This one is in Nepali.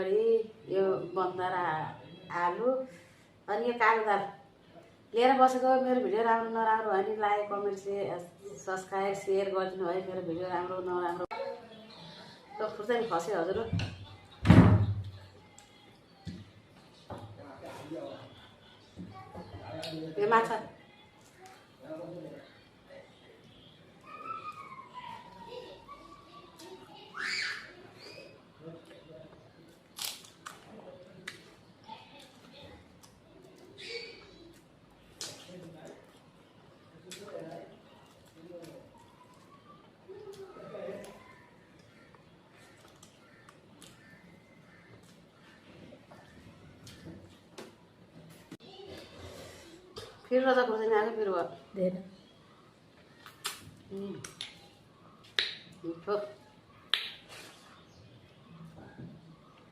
बढी यो बन्दरा आलु अनि यो कालो दाल लिएर बसेको। मेरो भिडियो राम्रो नराम्रो भयो भने लाइक कमेन्ट सब्सक्राइब सेयर गरिदिनु है। मेरो भिडियो राम्रो नराम्रो त खुर्सानी खस्यो हजुर। यो माछा फिर रजा खुर्सानी आएको फिर भयो। धेरै मिठो